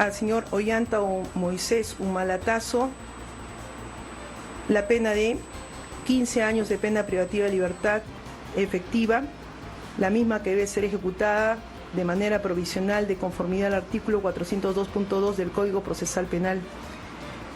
al señor Ollanta o Moisés Humalatazo la pena de 15 años de pena privativa de libertad efectiva, la misma que debe ser ejecutada de manera provisional de conformidad al artículo 402.2 del Código Procesal Penal.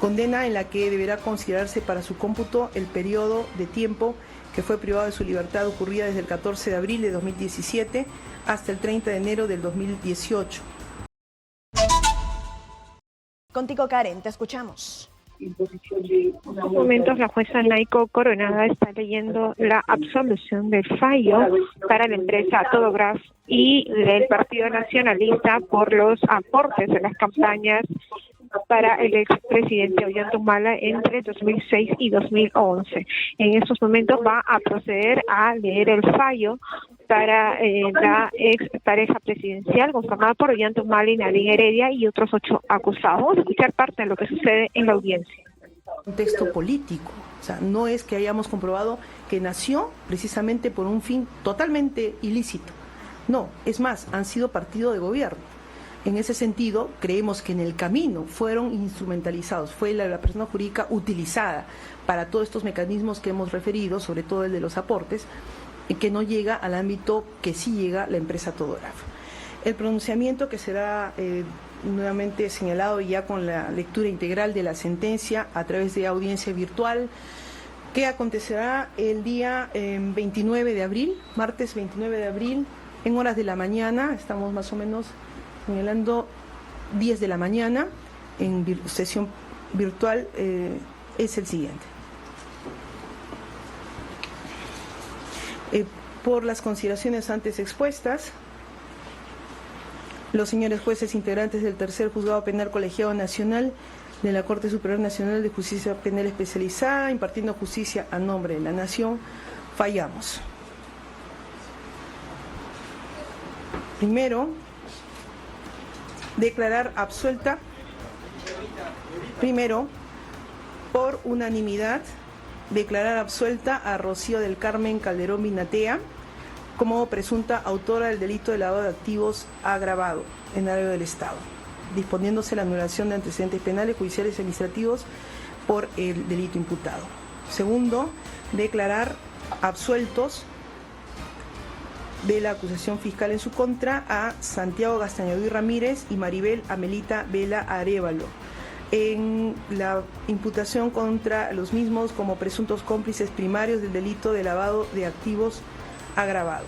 Condena en la que deberá considerarse para su cómputo el periodo de tiempo que fue privado de su libertad ocurrida desde el 14 de abril de 2017 hasta el 30 de enero del 2018. Contigo, Karen, te escuchamos. En estos momentos la jueza Naiko Coronada está leyendo la absolución del fallo para la empresa Todograph y del Partido Nacionalista por los aportes en las campañas para el expresidente Ollanta Humala entre 2006 y 2011. En estos momentos va a proceder a leer el fallo para la ex pareja presidencial conformada por Ollanta Humala y Nadine Heredia y otros 8 acusados. Vamos a escuchar parte de lo que sucede en la audiencia. Contexto político, o sea, no es que hayamos comprobado que nació precisamente por un fin totalmente ilícito. No, es más, han sido partido de gobierno. En ese sentido, creemos que en el camino fueron instrumentalizados, fue la persona jurídica utilizada para todos estos mecanismos que hemos referido, sobre todo el de los aportes, y que no llega al ámbito que sí llega la empresa Todograph. El pronunciamiento que será nuevamente señalado ya con la lectura integral de la sentencia a través de audiencia virtual, que acontecerá el día 29 de abril, martes 29 de abril, en horas de la mañana, estamos más o menos señalando 10 de la mañana, en sesión virtual, es el siguiente. Por las consideraciones antes expuestas, los señores jueces integrantes del Tercer Juzgado Penal Colegiado Nacional de la Corte Superior Nacional de Justicia Penal Especializada, impartiendo justicia a nombre de la Nación, fallamos. Primero, declarar absuelta, primero, por unanimidad, declarar absuelta a Rocío del Carmen Calderón Vinatea como presunta autora del delito de lavado de activos agravado en agravio del Estado, disponiéndose la anulación de antecedentes penales, judiciales y administrativos por el delito imputado. Segundo, declarar absueltos de la acusación fiscal en su contra a Santiago Gastañaduy Ramírez y Maribel Amelita Vela Arévalo en la imputación contra los mismos como presuntos cómplices primarios del delito de lavado de activos agravado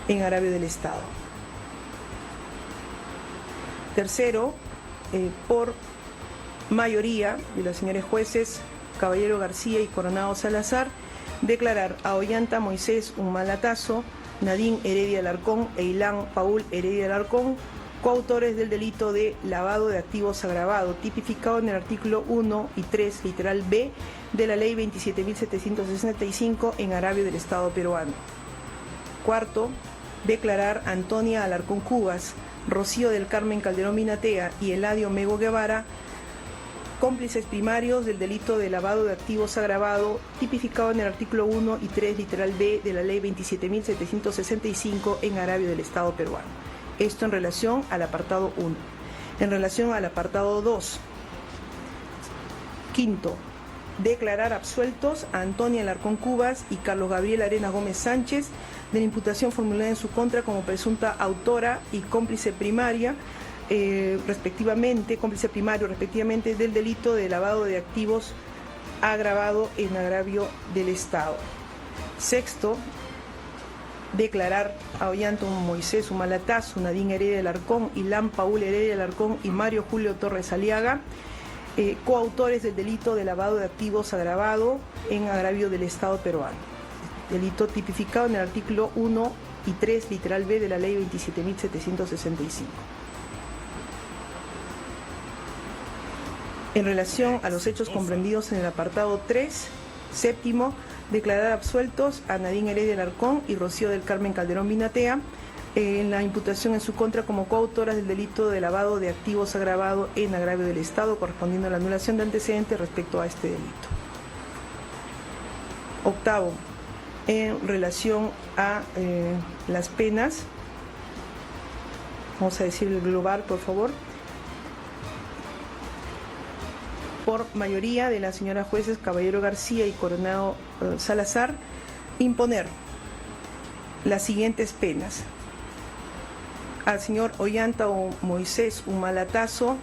en agravio del Estado. Tercero, por mayoría de los señores jueces Caballero García y Coronado Salazar, declarar a Ollanta Moisés Humalatazo, Nadine Heredia Alarcón e Ilan Paul Heredia Alarcón, coautores del delito de lavado de activos agravado, tipificado en el artículo 1 y 3, literal B, de la Ley 27.765 en agravio del Estado peruano. Cuarto, declarar a Antonia Alarcón Cubas, Rocío del Carmen Calderón Vinatea y Eladio Mego Guevara, cómplices primarios del delito de lavado de activos agravado, tipificado en el artículo 1 y 3, literal B, de la Ley 27.765 en agravio del Estado peruano. Esto en relación al apartado 1. En relación al apartado 2, quinto, declarar absueltos a Antonia Alarcón Cubas y Carlos Gabriel Arenas Gómez Sánchez de la imputación formulada en su contra como presunta autora y cómplice primaria, cómplice primario respectivamente del delito de lavado de activos agravado en agravio del Estado. Sexto, declarar a Ollanta Moisés Humalatazo, Nadine Heredia Alarcón, Ilan Paul Heredia Alarcón y Mario Julio Torres Aliaga, coautores del delito de lavado de activos agravado en agravio del Estado peruano. Delito tipificado en el artículo 1 y 3, literal B, de la Ley 27.765. En relación a los hechos comprendidos en el apartado 3, séptimo, declarar absueltos a Nadine Heredia Alarcón y Rocío del Carmen Calderón Vinatea en la imputación en su contra como coautoras del delito de lavado de activos agravado en agravio del Estado, correspondiendo a la anulación de antecedentes respecto a este delito. Octavo, en relación a las penas, vamos a decir el global, por favor, por mayoría de las señoras jueces Caballero García y Coronado Salazar, imponer las siguientes penas. Al señor Ollanta Moisés Humala-Tazo,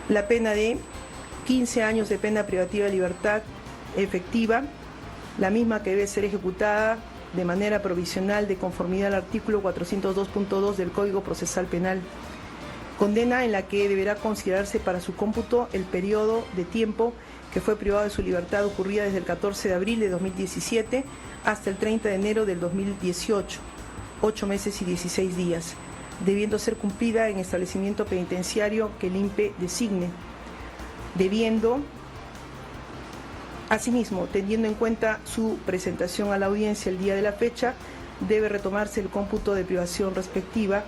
la pena de 15 años de pena privativa de libertad efectiva, la misma que debe ser ejecutada de manera provisional de conformidad al artículo 402.2 del Código Procesal Penal. Condena en la que deberá considerarse para su cómputo el periodo de tiempo que fue privado de su libertad ocurrida desde el 14 de abril de 2017 hasta el 30 de enero del 2018, 8 meses y 16 días, debiendo ser cumplida en establecimiento penitenciario que el INPE designe, debiendo, asimismo, teniendo en cuenta su presentación a la audiencia el día de la fecha, debe retomarse el cómputo de privación respectiva,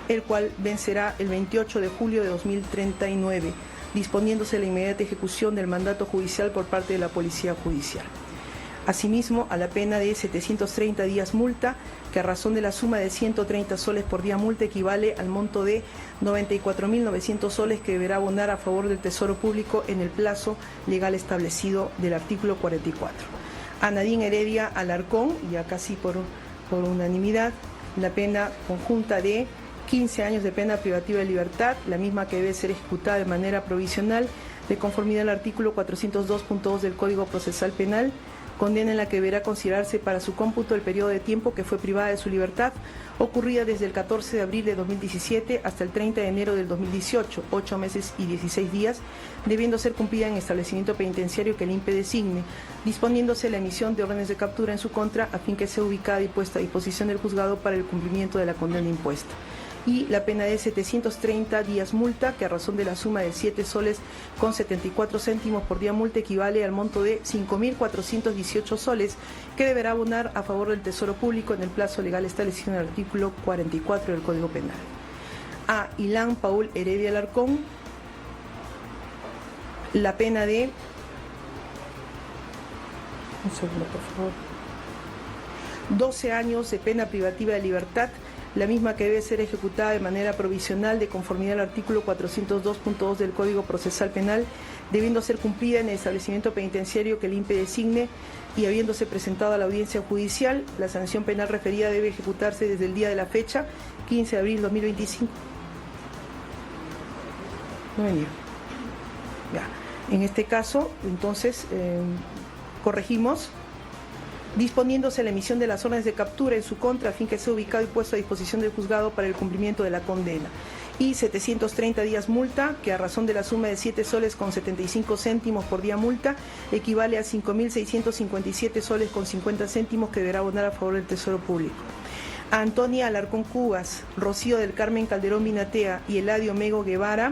el cual vencerá el 28 de julio de 2039, disponiéndose la inmediata ejecución del mandato judicial por parte de la Policía Judicial. Asimismo, a la pena de 730 días multa, que a razón de la suma de 130 soles por día multa equivale al monto de 94.900 soles que deberá abonar a favor del Tesoro Público en el plazo legal establecido del artículo 44. A Nadine Heredia Alarcón, ya casi por unanimidad, la pena conjunta de 15 años de pena privativa de libertad, la misma que debe ser ejecutada de manera provisional de conformidad al artículo 402.2 del Código Procesal Penal, condena en la que deberá considerarse para su cómputo el periodo de tiempo que fue privada de su libertad, ocurrida desde el 14 de abril de 2017 hasta el 30 de enero del 2018, 8 meses y 16 días, debiendo ser cumplida en establecimiento penitenciario que el INPE designe, disponiéndose la emisión de órdenes de captura en su contra a fin que sea ubicada y puesta a disposición del juzgado para el cumplimiento de la condena impuesta. Y la pena de 730 días multa, que a razón de la suma de 7 soles con 74 céntimos por día multa equivale al monto de 5.418 soles que deberá abonar a favor del Tesoro Público en el plazo legal establecido en el artículo 44 del Código Penal. A Ilan Paul Heredia Alarcón, la pena de... Un segundo, por favor. 12 años de pena privativa de libertad, la misma que debe ser ejecutada de manera provisional de conformidad al artículo 402.2 del Código Procesal Penal, debiendo ser cumplida en el establecimiento penitenciario que el INPE designe y habiéndose presentado a la audiencia judicial, la sanción penal referida debe ejecutarse desde el día de la fecha, 15 de abril de 2025. No venía. Ya. En este caso, entonces, corregimos, disponiéndose la emisión de las órdenes de captura en su contra a fin que sea ubicado y puesto a disposición del juzgado para el cumplimiento de la condena. Y 730 días multa, que a razón de la suma de 7 soles con 75 céntimos por día multa, equivale a 5.657 soles con 50 céntimos que deberá abonar a favor del Tesoro Público. A Antonia Alarcón Cubas, Rocío del Carmen Calderón Minatea y Eladio Mego Guevara,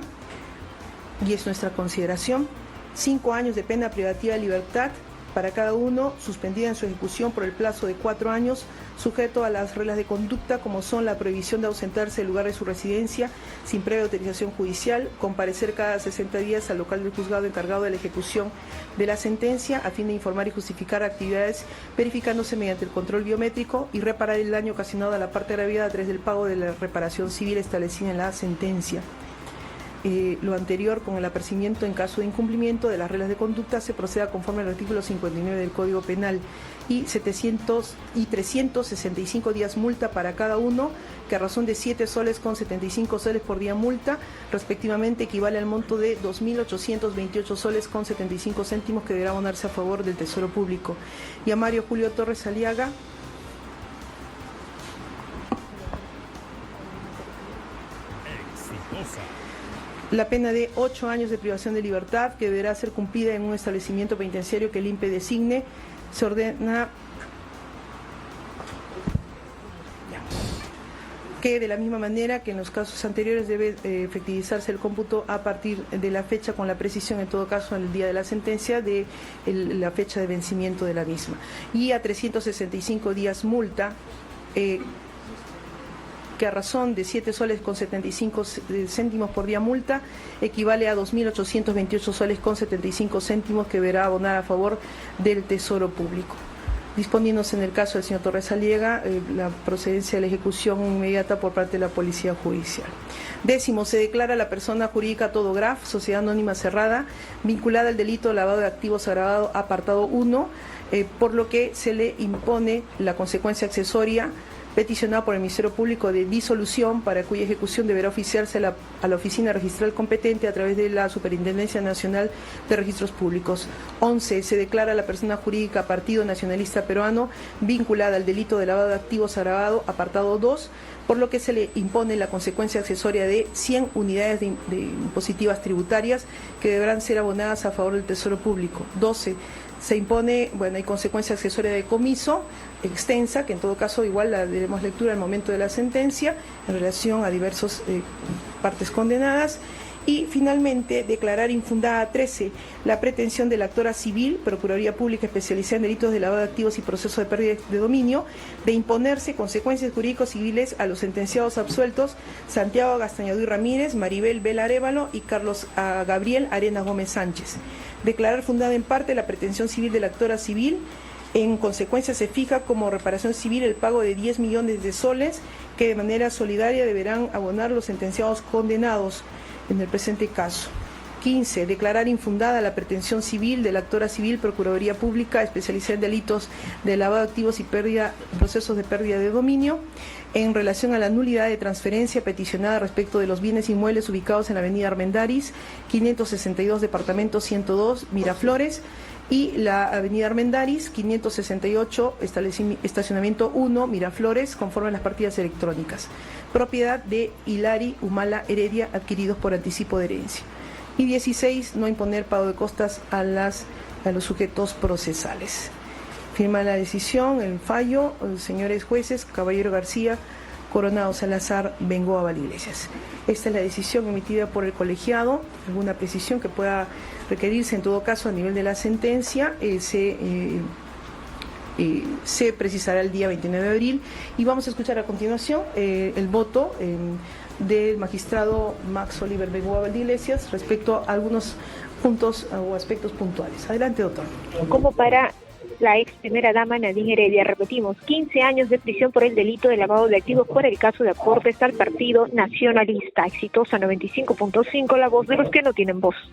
y es nuestra consideración, 5 años de pena privativa de libertad, para cada uno, suspendida en su ejecución por el plazo de 4 años, sujeto a las reglas de conducta como son la prohibición de ausentarse del lugar de su residencia sin previa autorización judicial, comparecer cada 60 días al local del juzgado encargado de la ejecución de la sentencia a fin de informar y justificar actividades verificándose mediante el control biométrico y reparar el daño ocasionado a la parte agraviada a través del pago de la reparación civil establecida en la sentencia. Lo anterior con el apercibimiento en caso de incumplimiento de las reglas de conducta se proceda conforme al artículo 59 del Código Penal y 365 días multa para cada uno, que a razón de 7 soles con 75 soles por día multa, respectivamente equivale al monto de 2.828 soles con 75 céntimos que deberá abonarse a favor del Tesoro Público. Y a Mario Julio Torres Aliaga, la pena de 8 años de privación de libertad, que deberá ser cumplida en un establecimiento penitenciario que el INPE designe. Se ordena que de la misma manera que en los casos anteriores debe efectivizarse el cómputo a partir de la fecha, con la precisión en todo caso en el día de la sentencia de la fecha de vencimiento de la misma. Y a 365 días multa, que a razón de 7 soles con 75 céntimos por día multa, equivale a 2.828 soles con 75 céntimos que deberá abonar a favor del Tesoro Público. disponiéndose en el caso del señor Torres Aliega la procedencia de la ejecución inmediata por parte de la Policía Judicial. 10. Se declara a la persona jurídica Todograf, sociedad anónima cerrada, vinculada al delito de lavado de activos agravado, apartado 1, por lo que se le impone la consecuencia accesoria peticionada por el Ministerio Público de disolución, para cuya ejecución deberá oficiarse a la oficina registral competente a través de la Superintendencia Nacional de Registros Públicos. 11. Se declara a la persona jurídica Partido Nacionalista Peruano vinculada al delito de lavado de activos agravado, apartado 2, por lo que se le impone la consecuencia accesoria de 100 unidades de impositivas tributarias que deberán ser abonadas a favor del Tesoro Público. 12. Se impone, hay consecuencia accesoria de comiso extensa, que en todo caso igual la daremos lectura al momento de la sentencia en relación a diversas partes condenadas. Y finalmente declarar infundada 13 la pretensión de la actora civil, Procuraduría Pública especializada en delitos de lavado de activos y proceso de pérdida de dominio, de imponerse consecuencias jurídicos civiles a los sentenciados absueltos Santiago Gastañadú y Ramírez, Maribel Vela Arévalo y Carlos Gabriel Arenas Gómez Sánchez. Declarar fundada en parte la pretensión civil de la actora civil. En consecuencia se fija como reparación civil el pago de 10 millones de soles que de manera solidaria deberán abonar los sentenciados condenados en el presente caso. 15. Declarar infundada la pretensión civil de la actora civil Procuraduría Pública especializada en delitos de lavado de activos y procesos de pérdida de dominio en relación a la nulidad de transferencia peticionada respecto de los bienes inmuebles ubicados en la avenida Armendáriz, 562, departamento 102, Miraflores, y la avenida Armendáriz, 568, estacionamiento 1, Miraflores, conforme a las partidas electrónicas, propiedad de Hilari Humala Heredia, adquiridos por anticipo de herencia. Y 16, no imponer pago de costas a los sujetos procesales. Firma la decisión, el fallo, señores jueces, Caballero García, Coronado Salazar, Bengoa Valiglesias. Esta es la decisión emitida por el colegiado. Alguna precisión que pueda requerirse en todo caso a nivel de la sentencia se precisará el día 29 de abril. Y vamos a escuchar a continuación el voto del magistrado Max Oliver Bengoa Valiglesias respecto a algunos puntos o aspectos puntuales. Adelante, doctor. Como para la ex primera dama Nadine Heredia, repetimos, 15 años de prisión por el delito de lavado de activos por el caso de aportes al Partido Nacionalista. Exitosa 95.5, la voz de los que no tienen voz.